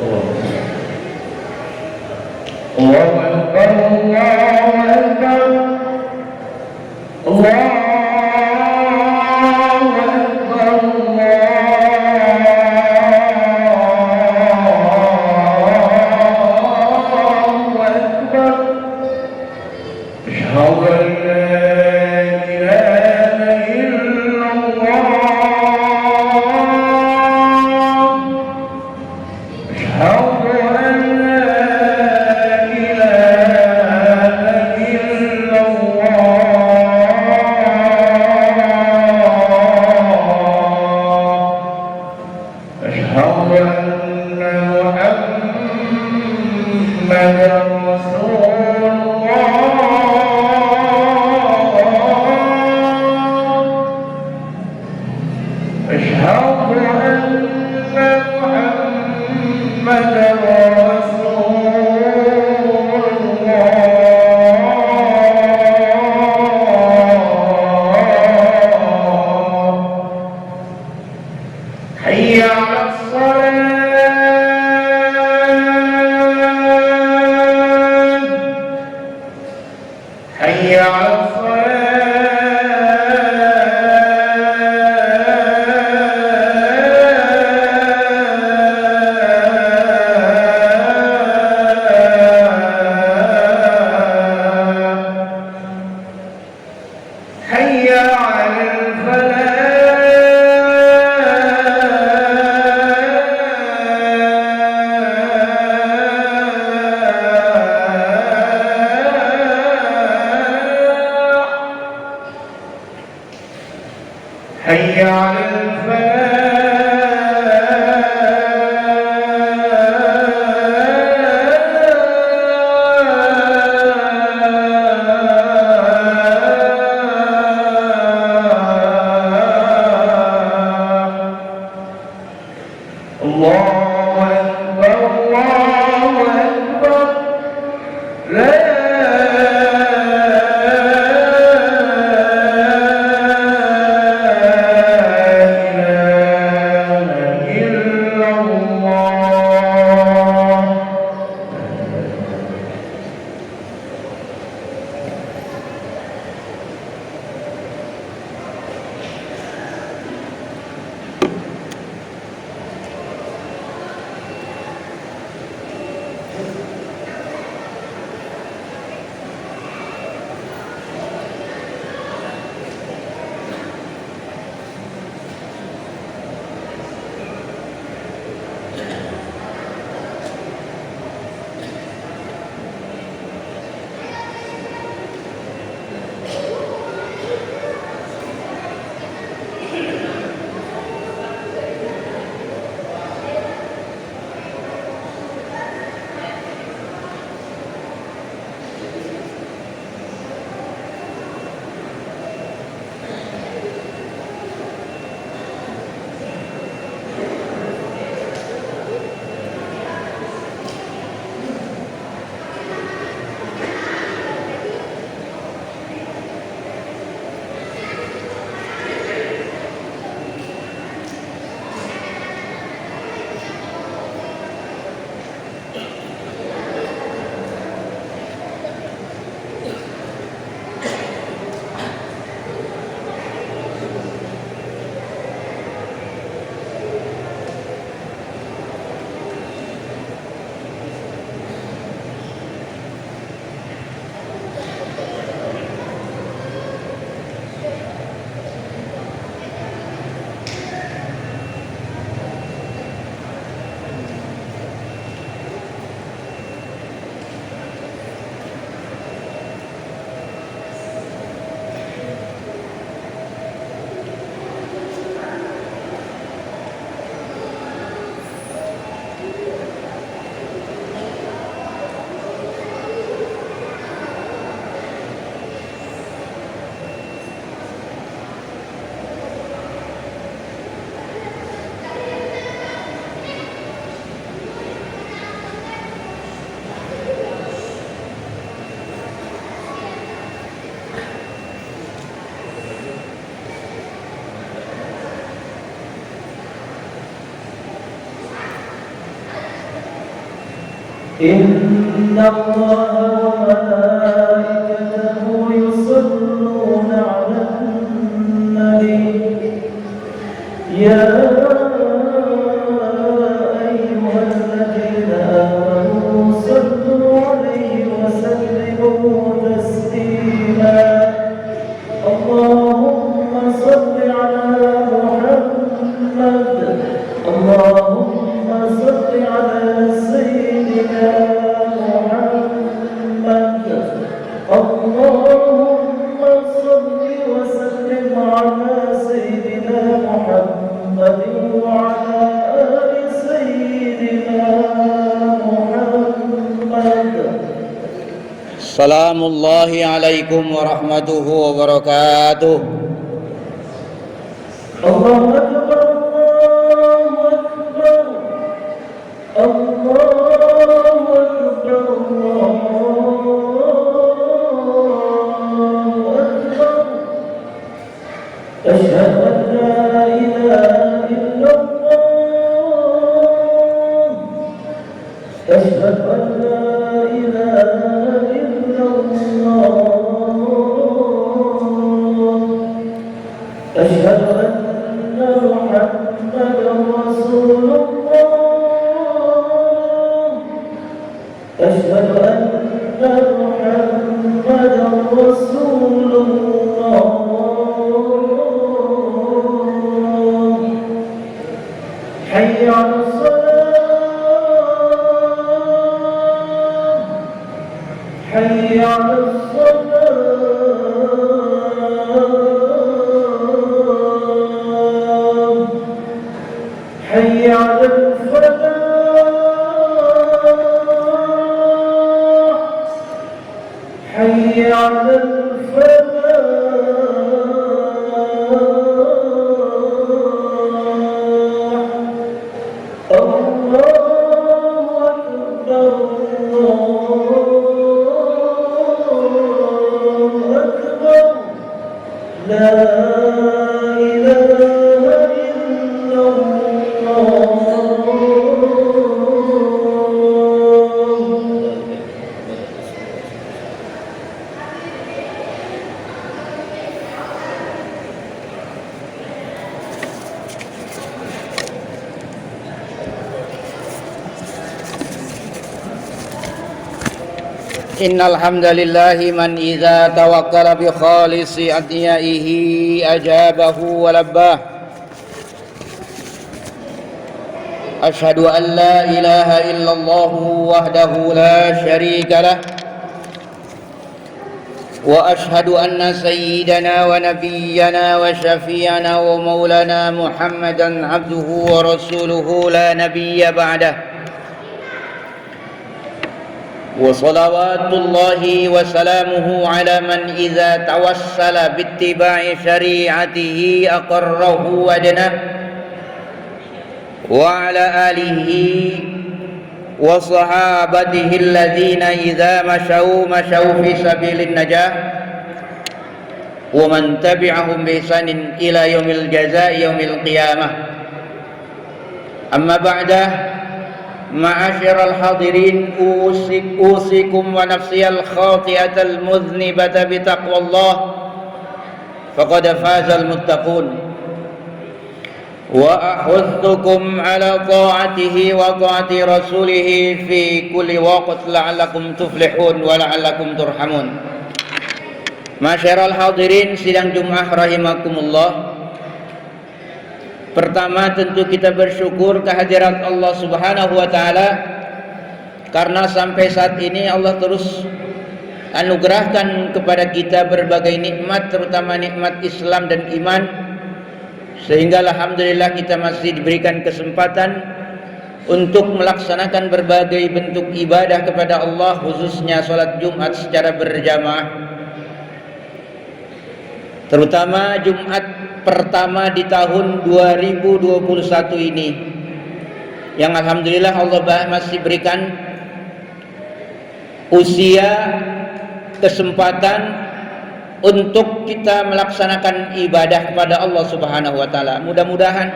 الله أكبر الله أكبر الله حي على إن الله وملائكته يصلون على النبي يا أيها الذين آمنوا صلوا عليه وسلموا تسليما اللهم صل على محمد اللهم صل على سيدنا محمد اللهم صل وسلم على سيدنا محمد وعلى آل سيدنا محمد. سلام الله عليكم ورحمته وبركاته. الله أكبر الله أكبر الله أكبر الله أكبر أشهد أن لا إله إلا الله أشهد أن لا إله إلا الله أشهد أن محمدا رسول الله أشهد أن محمدا رسول الله حي على الصلاة حي على الصلاة حي على الفلاح حي على الفلاح الله أكبر الله أكبر لا إله إلا الله. Innal hamdalillah man idza tawakkala bi khalisi adiyaihi ajabahu wa labbah. Ashhadu an la ilaha illallah wahdahu la syarika lah wa ashhadu anna sayyidana wa nabiyyana wa syafi'ana wa maulana Muhammadan abduhu wa rasuluhu la nabiyya ba'dah. وصلوات الله وسلامه على من إذا توسل باتباع شريعته أقره ودنه وعلى آله وصحابته الذين إذا مشوا في سبيل النجاة ومن تبعهم بإحسان إلى يوم الجزاء يوم القيامة. أما بعد Ma'asyiral hadirin, usikum wa nafsiyal khati'atal muznibata bitaqwallah faqad fazal muttaqun wa ahudzukum ala ta'atihi wa ta'ati rasulih fi kulli waqt la'allakum tuflihun wa la'allakum turhamun. Ma'asyiral hadirin sidang Jumat rahimakumullah. Pertama tentu kita bersyukur kehadirat Allah Subhanahu wa taala karena sampai saat ini Allah terus anugerahkan kepada kita berbagai nikmat, terutama nikmat Islam dan iman, sehingga alhamdulillah kita masih diberikan kesempatan untuk melaksanakan berbagai bentuk ibadah kepada Allah, khususnya salat Jumat secara berjamaah. Terutama Jumat pertama di tahun 2021 ini, yang alhamdulillah Allah masih berikan usia, kesempatan untuk kita melaksanakan ibadah kepada Allah Subhanahu wa taala. Mudah-mudahan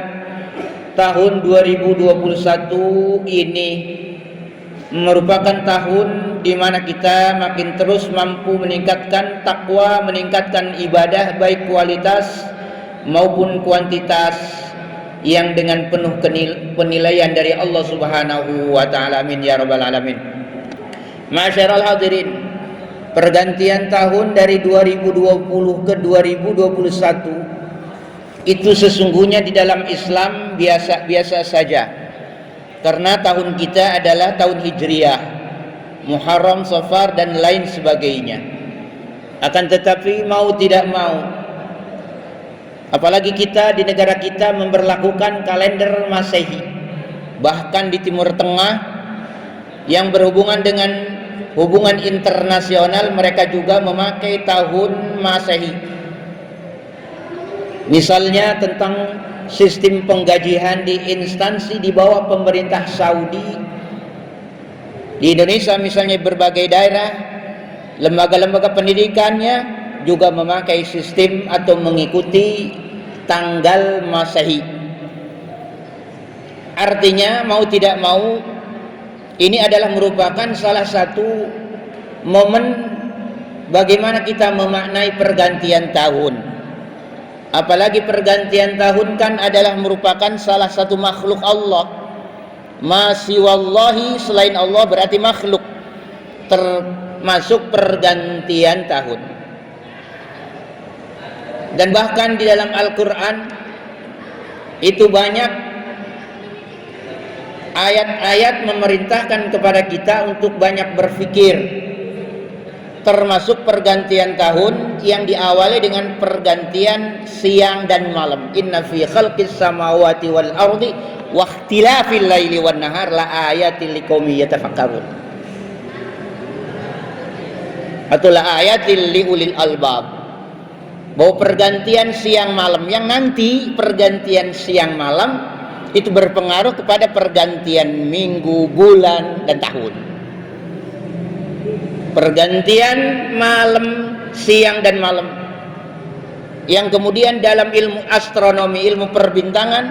tahun 2021 ini merupakan tahun di mana kita makin terus mampu meningkatkan takwa, meningkatkan ibadah baik kualitas maupun kuantitas yang dengan penuh penilaian dari Allah Subhanahu wa taala. Amin ya rabbal alamin. Ma'asyiral hadirin, pergantian tahun dari 2020 ke 2021 itu sesungguhnya di dalam Islam biasa-biasa saja, karena tahun kita adalah tahun Hijriah, Muharram, Safar dan lain sebagainya. Akan tetapi mau tidak mau, apalagi kita di negara kita memberlakukan kalender Masehi, bahkan di Timur Tengah yang berhubungan dengan hubungan internasional, mereka juga memakai tahun Masehi. Misalnya tentang sistem penggajian di instansi di bawah pemerintah Saudi. Di Indonesia misalnya berbagai daerah, lembaga-lembaga pendidikannya juga memakai sistem atau mengikuti tanggal Masehi. Artinya mau tidak mau, ini adalah merupakan salah satu momen bagaimana kita memaknai pergantian tahun. Apalagi pergantian tahun kan adalah merupakan salah satu makhluk Allah. Ma siwallahi, selain Allah berarti makhluk, termasuk pergantian tahun. Dan bahkan di dalam Al-Quran itu banyak ayat-ayat memerintahkan kepada kita untuk banyak berfikir, termasuk pergantian tahun yang diawali dengan pergantian siang dan malam. Inna fi khalqis samawati wal ardi wa ikhtilafil laili wan nahar la ayatil liqaumin yatafakkarun, atau la ayatil liulil albab. Bahwa pergantian siang malam, yang nanti pergantian siang malam itu berpengaruh kepada pergantian minggu, bulan, dan tahun. Pergantian malam, siang, dan malam, yang kemudian dalam ilmu astronomi, ilmu perbintangan,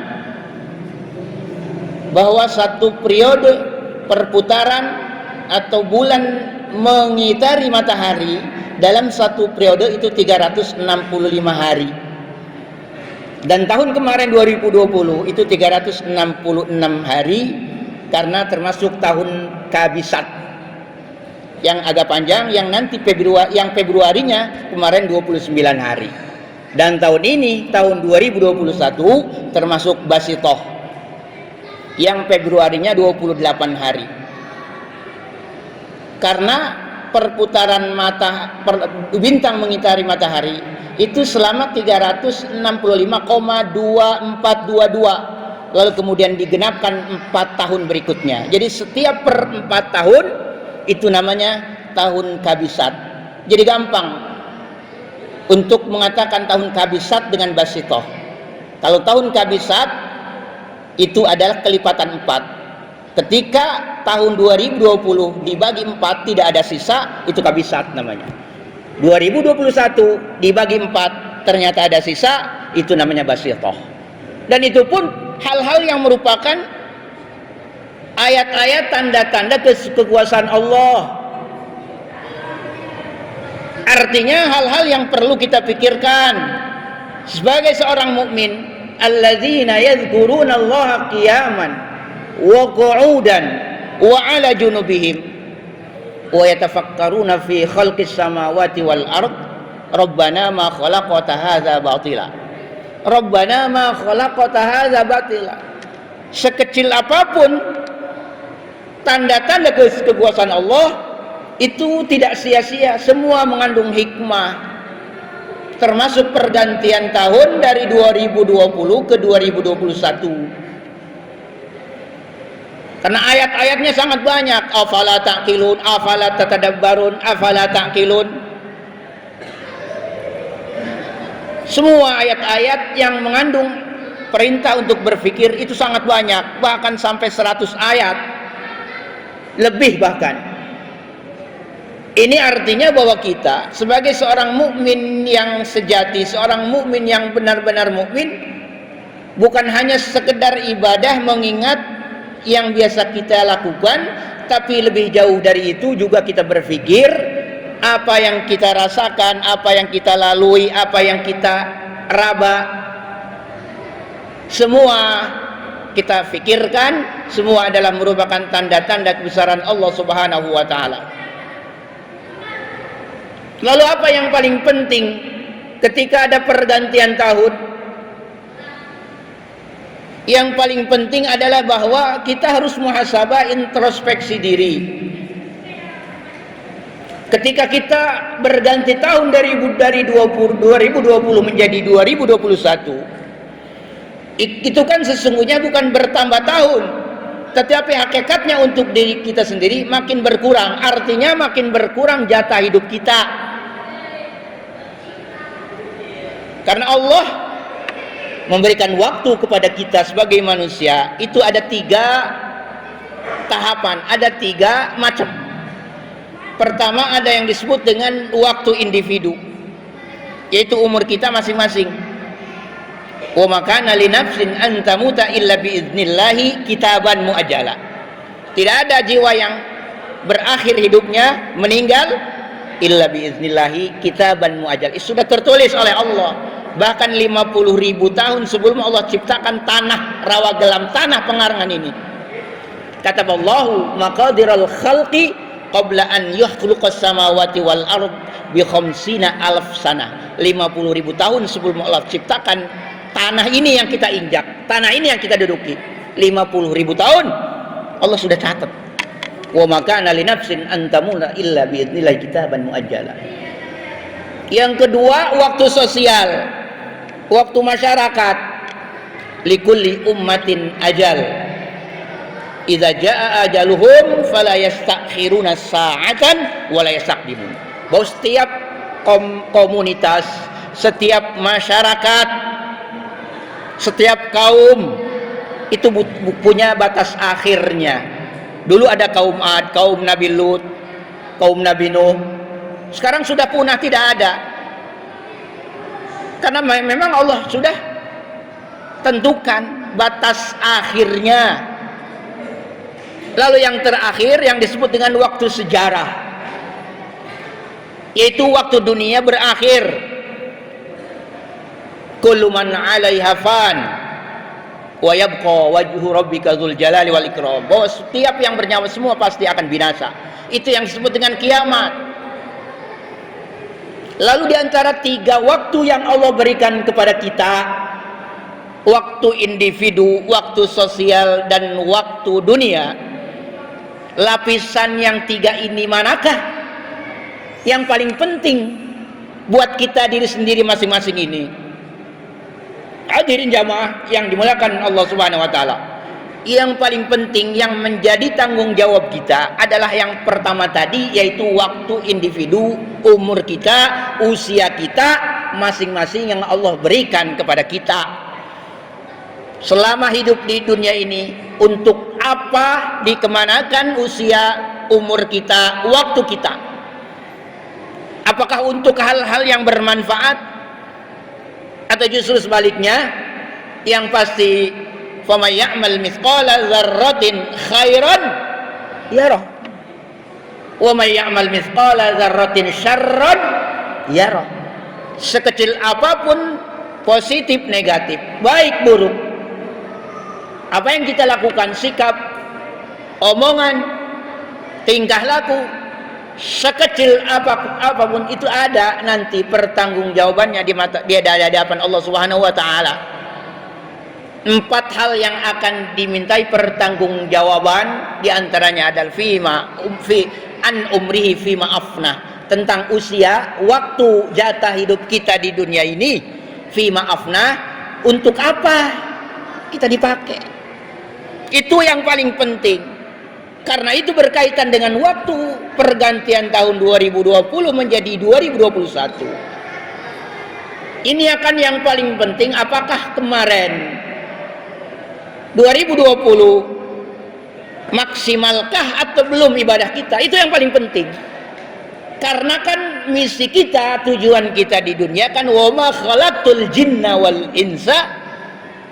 bahwa satu periode perputaran atau bulan mengitari matahari dalam satu periode itu 365 hari. Dan tahun kemarin 2020 itu 366 hari, karena termasuk tahun kabisat yang agak panjang, yang nanti Februarinya kemarin 29 hari. Dan tahun ini, tahun 2021, termasuk Basitoh yang Februarinya 28 hari. Karena perputaran bintang mengitari matahari itu selama 365,2422, lalu kemudian digenapkan 4 tahun berikutnya. Jadi setiap per 4 tahun itu namanya tahun kabisat. Jadi gampang untuk mengatakan tahun kabisat dengan basitoh. Kalau tahun kabisat itu adalah kelipatan 4. Ketika tahun 2020 dibagi 4 tidak ada sisa, itu kabisat namanya. 2021 dibagi 4 ternyata ada sisa, itu namanya basitoh. Dan itu pun hal-hal yang merupakan ayat-ayat tanda-tanda kekuasaan Allah. Artinya hal-hal yang perlu kita pikirkan sebagai seorang mukmin. Alladzina yadhkuruna Allaha qiyaman wa qu'udan wa 'ala junubihim wa yatafakkaruna fi khalqis samawati wal ard. Rabbana ma khalaqta hadza batila. Rabbana ma khalaqta hadza batila. Sekecil apapun tanda-tanda kekuasaan Allah itu tidak sia-sia, semua mengandung hikmah. Termasuk pergantian tahun dari 2020 ke 2021. Karena ayat-ayatnya sangat banyak. Afala ta'qilun, afala tatadabbarun, afala ta'qilun. Semua ayat-ayat yang mengandung perintah untuk berpikir itu sangat banyak, bahkan sampai 100 ayat lebih bahkan. Ini artinya bahwa kita sebagai seorang mukmin yang sejati, seorang mukmin yang benar-benar mukmin, bukan hanya sekedar ibadah mengingat yang biasa kita lakukan, tapi lebih jauh dari itu juga kita berpikir apa yang kita rasakan, apa yang kita lalui, apa yang kita raba, semua kita fikirkan, semua adalah merupakan tanda-tanda kebesaran Allah Subhanahu wa taala. Lalu apa yang paling penting ketika ada pergantian tahun? Yang paling penting adalah bahwa kita harus muhasabah, introspeksi diri. Ketika kita berganti tahun dari 2020 menjadi 2021, itu kan sesungguhnya bukan bertambah tahun, tetapi hakikatnya untuk diri kita sendiri makin berkurang. Artinya makin berkurang jatah hidup kita. Karena Allah memberikan waktu kepada kita sebagai manusia itu ada 3 tahapan, ada 3 macam. Pertama ada yang disebut dengan waktu individu, yaitu umur kita masing-masing. Wa makana li nafsin an tamuta illa biidznillahi kitaban muajjala. Tidak ada jiwa yang berakhir hidupnya meninggal illa biidznillahi kitaban muajjal. Itu sudah tertulis oleh Allah. Bahkan 50.000 tahun sebelum Allah ciptakan tanah rawa gelam, tanah pengarangan ini. Kataballahu maqadiral khalqi qabla an yakhluqas samawati wal ard bi khamsina alf sanah. 50.000 tahun sebelum Allah ciptakan tanah ini yang kita injak, tanah ini yang kita duduki. 50.000 tahun Allah sudah catat. Wa makana li nafsin an tamuta illa bi idznillah kitaban muajjala. Yang kedua, waktu sosial, waktu masyarakat. Likulli ummatin ajal. Idza jaa ajaluhum fala yastakhiruna sa'atan wa la yastaqdimun. Bahwa setiap komunitas, setiap masyarakat, setiap kaum itu punya batas akhirnya. Dulu ada kaum Ad, kaum Nabi Lut, kaum Nabi Nuh. Sekarang sudah punah, tidak ada. Karena memang Allah sudah tentukan batas akhirnya. Lalu yang terakhir yang disebut dengan waktu sejarah, yaitu waktu dunia berakhir. Kullu man 'alaiha fan wa yabqa wajhu rabbika dzul jalali wal ikram. Bahwa setiap yang bernyawa semua pasti akan binasa. Itu yang disebut dengan kiamat. Lalu di antara 3 waktu yang Allah berikan kepada kita, waktu individu, waktu sosial, dan waktu dunia, lapisan yang 3 ini manakah yang paling penting buat kita diri sendiri masing-masing ini? Hadirin jamaah yang dimuliakan Allah Subhanahu wa taala. Yang paling penting yang menjadi tanggung jawab kita adalah yang pertama tadi, yaitu waktu individu, umur kita, usia kita masing-masing yang Allah berikan kepada kita. Selama hidup di dunia ini, untuk apa dikemanakan usia, umur kita, waktu kita? Apakah untuk hal-hal yang bermanfaat atau justru sebaliknya? Yang pasti, faman ya'mal mithqala dzarratin khairan yarah wa man ya'mal mithqala dzarratin syarran yarah. Sekecil apapun, positif negatif, baik buruk, apa yang kita lakukan, sikap, omongan, tingkah laku, sekecil apapun itu ada nanti pertanggungjawabannya di hadapan Allah Subhanahu wa taala. 4 hal yang akan dimintai pertanggungjawaban, diantaranya adalah umrihi fima afnah, tentang usia, waktu jatah hidup kita di dunia ini. Fima afnah, untuk apa kita dipakai? Itu yang paling penting. Karena itu berkaitan dengan waktu pergantian tahun 2020 menjadi 2021. Ini akan yang paling penting, apakah kemarin 2020 maksimalkah atau belum ibadah kita? Itu yang paling penting. Karena kan misi kita, tujuan kita di dunia kan wa ma khalaqtul jinna wal insa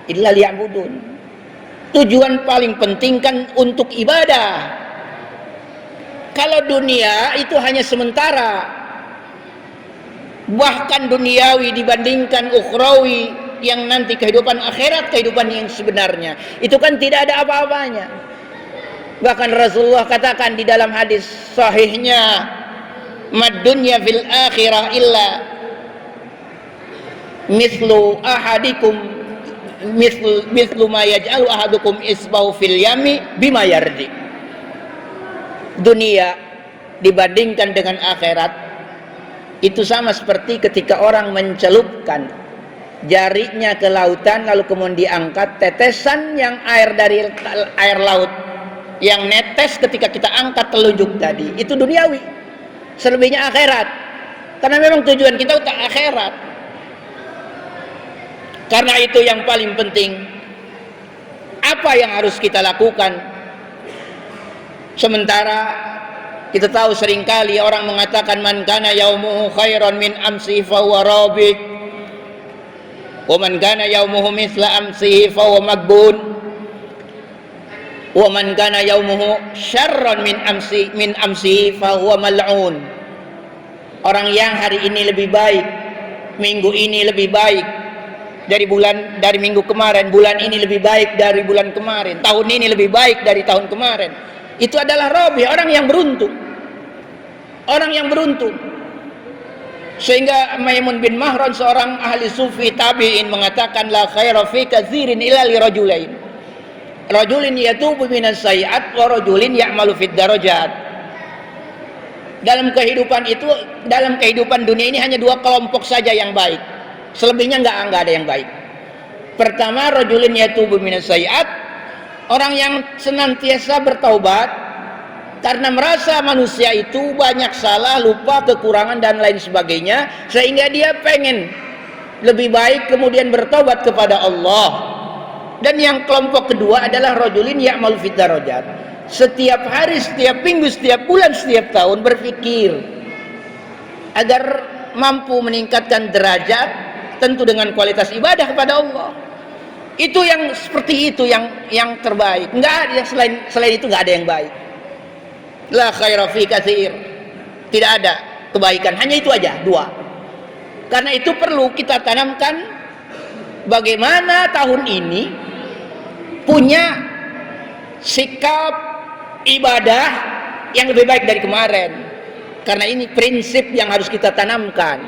illa liya'budun. Tujuan paling penting kan untuk ibadah. kalau dunia itu hanya sementara, bahkan duniawi dibandingkan ukhrawi yang nanti kehidupan akhirat, kehidupan yang sebenarnya itu kan tidak ada apa-apanya. Bahkan Rasulullah katakan di dalam hadis sahihnya, mad dunya fil akhirah illa mislu ahadikum mislu ma yaj'alu ahadukum isbahu fil yami bima yardi. Dunia dibandingkan dengan akhirat itu sama seperti ketika orang mencelupkan jarinya ke lautan lalu kemudian diangkat, tetesan yang air dari air laut yang netes ketika kita angkat telunjuk tadi itu duniawi, selebihnya akhirat. Karena memang tujuan kita untuk akhirat. Karena itu yang paling penting, apa yang harus kita lakukan? Sementara kita tahu seringkali orang mengatakan man kana yaumuhu khairan min amsihi fa huwa rabih, wa man kana yaumuhu misla amsihi fa huwa magbun, wa man kana yaumuhu syarran min amsihi fa huwa mal'un. Orang yang hari ini lebih baik, minggu ini lebih baik dari minggu kemarin, bulan ini lebih baik dari bulan kemarin, tahun ini lebih baik dari tahun kemarin, itu adalah rabi, orang yang beruntung. Orang yang beruntung. Sehingga Maimun bin Mahran, seorang ahli sufi tabi'in, mengatakan la khaira fi katsirin illa li rajulain. Rajulin yatubu minas sayyi'at wa rajulin ya'malu fid darajat. Dalam kehidupan dunia ini hanya dua kelompok saja yang baik. Selebihnya enggak ada yang baik. Pertama, rajulin yatubu minas sayyi'at, orang yang senantiasa bertaubat karena merasa manusia itu banyak salah, lupa, kekurangan dan lain sebagainya, sehingga dia pengen lebih baik kemudian bertobat kepada Allah. Dan yang kelompok kedua adalah rajulin ya'malu fid darajat. Setiap hari, setiap minggu, setiap bulan, setiap tahun berpikir agar mampu meningkatkan derajat, tentu dengan kualitas ibadah kepada Allah. Itu yang seperti itu yang terbaik. Enggak ada selain itu, enggak ada yang baik. La khaira fi katsir. Tidak ada kebaikan, hanya itu aja, dua. Karena itu perlu kita tanamkan bagaimana tahun ini punya sikap ibadah yang lebih baik dari kemarin. Karena ini prinsip yang harus kita tanamkan.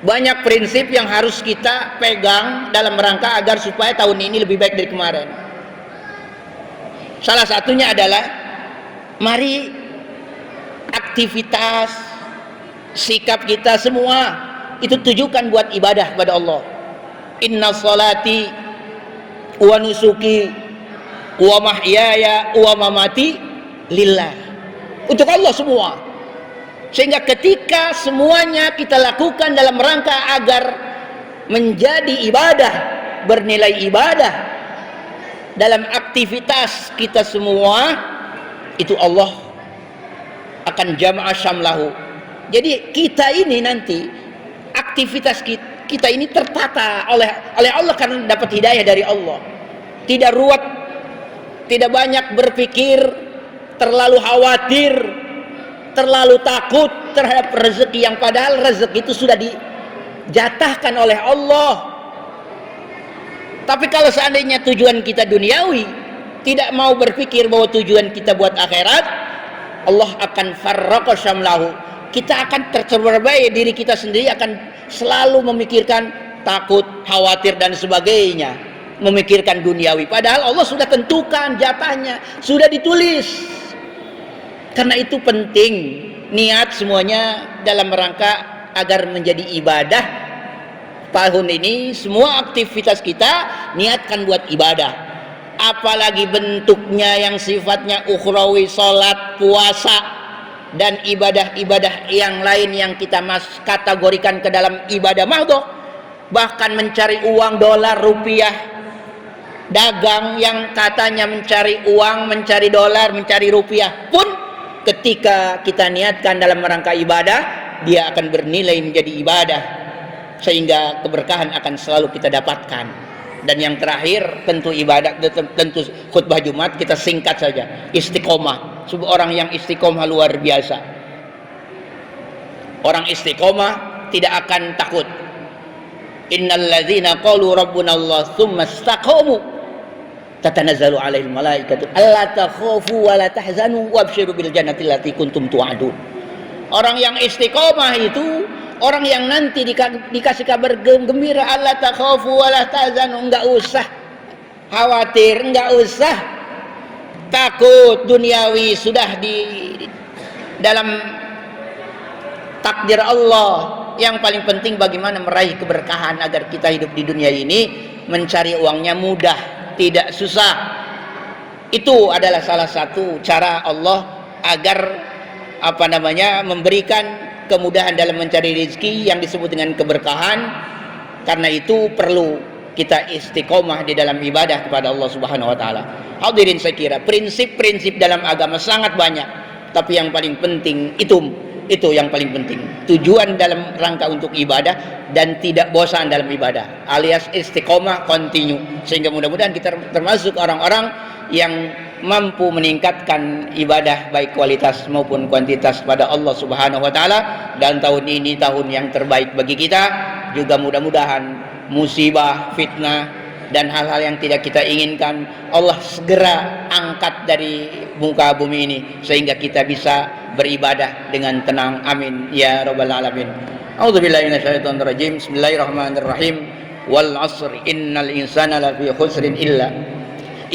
Banyak prinsip yang harus kita pegang dalam rangka agar supaya tahun ini lebih baik dari kemarin. Salah satunya adalah mari aktivitas, sikap kita semua itu tujukan buat ibadah kepada Allah. Inna salati wa nusuki wa mahyaya wa mamati lillah. Untuk Allah semua. Sehingga ketika semuanya kita lakukan dalam rangka agar menjadi ibadah, bernilai ibadah dalam aktivitas kita semua, itu Allah akan jama'a syamlahu. Jadi kita ini nanti aktivitas kita ini tertata oleh Allah karena dapat hidayah dari Allah. Tidak ruwet, tidak banyak berpikir, terlalu khawatir, terlalu takut terhadap rezeki yang padahal rezeki itu sudah dijatahkan oleh Allah. Tapi kalau seandainya tujuan kita duniawi, tidak mau berpikir bahwa tujuan kita buat akhirat, Allah akan farraqa syamlahu. Kita akan tercerai, diri kita sendiri akan selalu memikirkan takut, khawatir dan sebagainya, memikirkan duniawi. Padahal Allah sudah tentukan jatahnya, sudah ditulis. Karena itu penting niat semuanya dalam rangka agar menjadi ibadah. Tahun ini semua aktivitas kita niatkan buat ibadah. Apalagi bentuknya yang sifatnya ukhrawi, salat, puasa dan ibadah-ibadah yang lain yang kita kategorikan ke dalam ibadah mahdhah. Bahkan mencari uang dolar, rupiah, dagang yang katanya mencari uang, mencari dolar, mencari rupiah pun ketika kita niatkan dalam rangka ibadah, dia akan bernilai menjadi ibadah, sehingga keberkahan akan selalu kita dapatkan. Dan yang terakhir tentu ibadah, tentu khutbah Jumat kita singkat saja. Istiqomah. Orang yang istiqomah luar biasa. Orang istiqomah tidak akan takut. Innal ladzina qalu rabbuna Allah tsumma istaqamu tatanazzalu 'alaihil malaikatu alla takhafu wa la tahzanu wabshiru bil jannati allati kuntum tu'adun. Orang yang istiqomah itu orang yang nanti dikasih kabar gembira, alla takhafu wa la tahzanu, enggak usah khawatir, enggak usah takut duniawi, sudah di dalam takdir Allah. Yang paling penting bagaimana meraih keberkahan agar kita hidup di dunia ini, mencari uangnya mudah, tidak susah. Itu adalah salah satu cara Allah agar memberikan kemudahan dalam mencari rezeki yang disebut dengan keberkahan. Karena itu perlu kita istiqomah di dalam ibadah kepada Allah Subhanahu wa taala. Hadirin sekira, prinsip-prinsip dalam agama sangat banyak, tapi yang paling penting itu yang paling penting. Tujuan dalam rangka untuk ibadah dan tidak bosan dalam ibadah, alias istiqomah, continue. Sehingga mudah-mudahan kita termasuk orang-orang yang mampu meningkatkan ibadah baik kualitas maupun kuantitas pada Allah Subhanahu wa taala. Dan tahun ini tahun yang terbaik bagi kita. Juga mudah-mudahan musibah, fitnah dan hal-hal yang tidak kita inginkan Allah segera angkat dari muka bumi ini sehingga kita bisa beribadah dengan tenang. Amin ya rabbal alamin. A'udzubillahi minasyaitonir rajim. Bismillahirrahmanirrahim. Wal 'asri innal insana lafi khusrin illa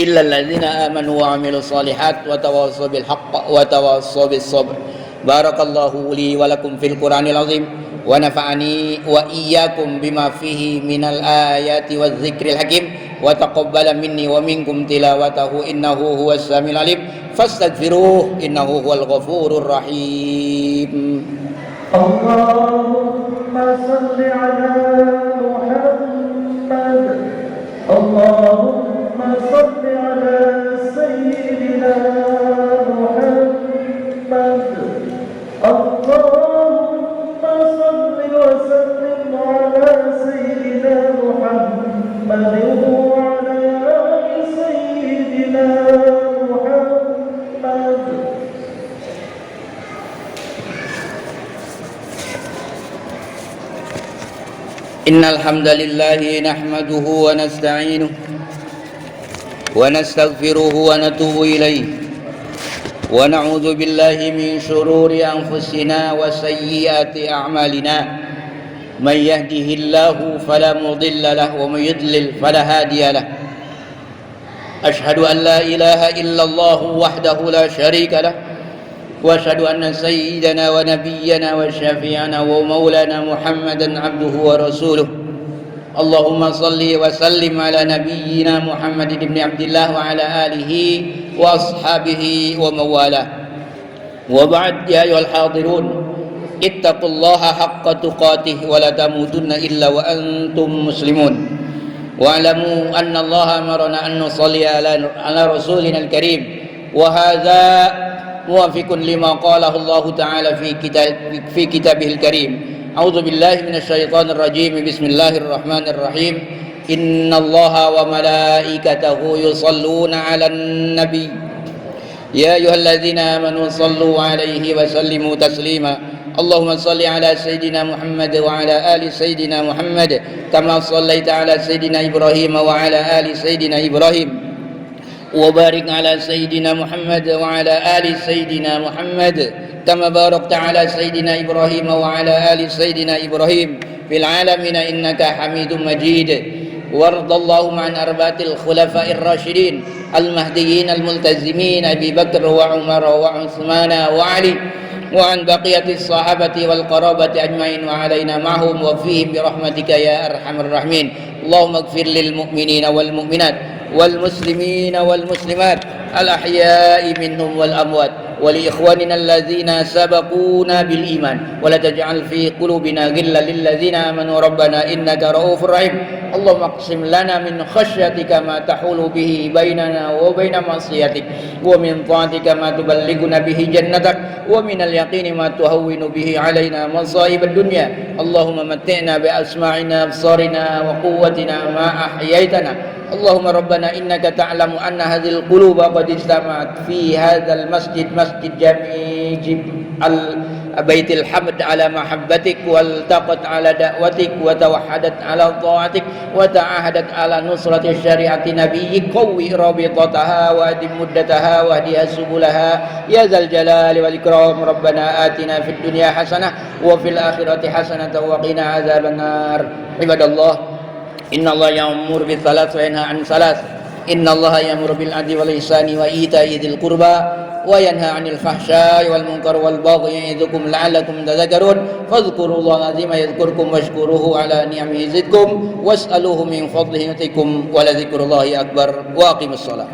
alladzina amanu wa 'amilus solihat wa tawassaw bil haqq wa tawassaw bis sabr. Barakallahu li wa lakum fil Qur'anil azim wa nafa'ani wa iyyakum bima fihi minal ayati waz zikril hakim wa taqabbala minni wa minkum tilawatahu innahu huwas samiul alim fastaghfiruh innahu huwal ghafurur rahim. Allahumma salli ala Muhammad. Allahumma salli ala sayyidina Muhammad. Allahumma salli wa sallim ala sayyidina Muhammad wa ala ali sayyidina Muhammad. Innal hamdalillah nahmaduhu wa nasta'inuhu wa nastaghfiruhu wa natubu ilayhi wa na'udzu billahi min shururi anfusina wa sayyiati a'malina. Man yahdihillahu fala mudilla lahu wa man yudlil fala hadiya lahu. Ashhadu an la ilaha illallah wahdahu la syarika lahu wa ashhadu anna sayyidana wa nabiyyana wa syafi'ana wa maulana Muhammadan abduhu wa rasuluh. Allahumma salli wa sallim ala nabiyyina Muhammad ibn Abdillah wa ala alihi wa ashabihi wa mawalah. Wa ba'd, ya ayyuhal hadirun, ittaqullaha haqqa tuqatih wa la tamutunna illa wa antum muslimun. Wa'lamu anna Allah amarna an nusalli ala rasulina al-karim wa hadha muwafiqun lima qalahu Allah ta'ala fi kitabihil karim. A'udzu billahi minasyaitonir rajim. Bismillahirrahmanirrahim. Innallaha wa malaikatahu yusholluna 'alan nabi. Ya ayyuhalladzina amanu shallu 'alaihi wa sallimu taslima. Allahumma shalli 'ala sayidina Muhammad wa 'ala ali sayidina Muhammad kama shallaita 'ala sayidina Ibrahim wa 'ala ali sayidina Ibrahim. وبارك على سيدنا محمد وعلى آل سيدنا محمد كما باركت على سيدنا إبراهيم وعلى آل سيدنا إبراهيم في العالمين إنك حميد مجيد. وارض اللهم عن أربعة الخلفاء الراشدين المهديين الملتزمين أبي بكر وعمر وعثمان وعلي وعن بقية الصحابة والقرابة أجمعين وعلينا معهم وفيهم برحمتك يا أرحم الراحمين. اللهم اغفر للمؤمنين والمؤمنات والمسلمين والمسلمات الأحياء منهم والأموات ولإخواننا الذين سبقونا بالإيمان ولا تجعل في قلوبنا غلا للذين آمنوا ربنا إنك رؤوف رحيم اللهم اقسم لنا من خشيتك ما تحول به بيننا وبين معصيتك ومن طاعتك ما تبلغنا به جنتك ومن اليقين ما تهون به علينا مصائب الدنيا اللهم متعنا بأسماعنا أبصارنا وقوتنا ما أحييتنا اللهم ربنا إنك تعلم أن هذه القلوب قد اجتمعت في هذا المسجد مسجد جميع بيت الحمد على محبتك والتقت على دعوتك وتوحدت على طاعتك وتعاهدت على نصرة شريعة نبيك قوي رابطتها وأدم مدتها واهدها سبلها يا ذا الجلال والإكرام ربنا آتنا في الدنيا حسنة وفي الآخرة حسنة وقنا عذاب النار عباد الله إن الله يأمر بالصلاة وينهى عن الصلاة إن الله يأمر بالعدل والإحسان وإيتاء ذي القربى وينهى عن الفحشاء والمنكر والبغي يعظكم لعلكم تذكرون فاذكروا الله العظيم يذكركم واشكروه على نعمه يزدكم واسألوه من فضله يؤتكم ولذكر الله أكبر وأقيموا الصلاة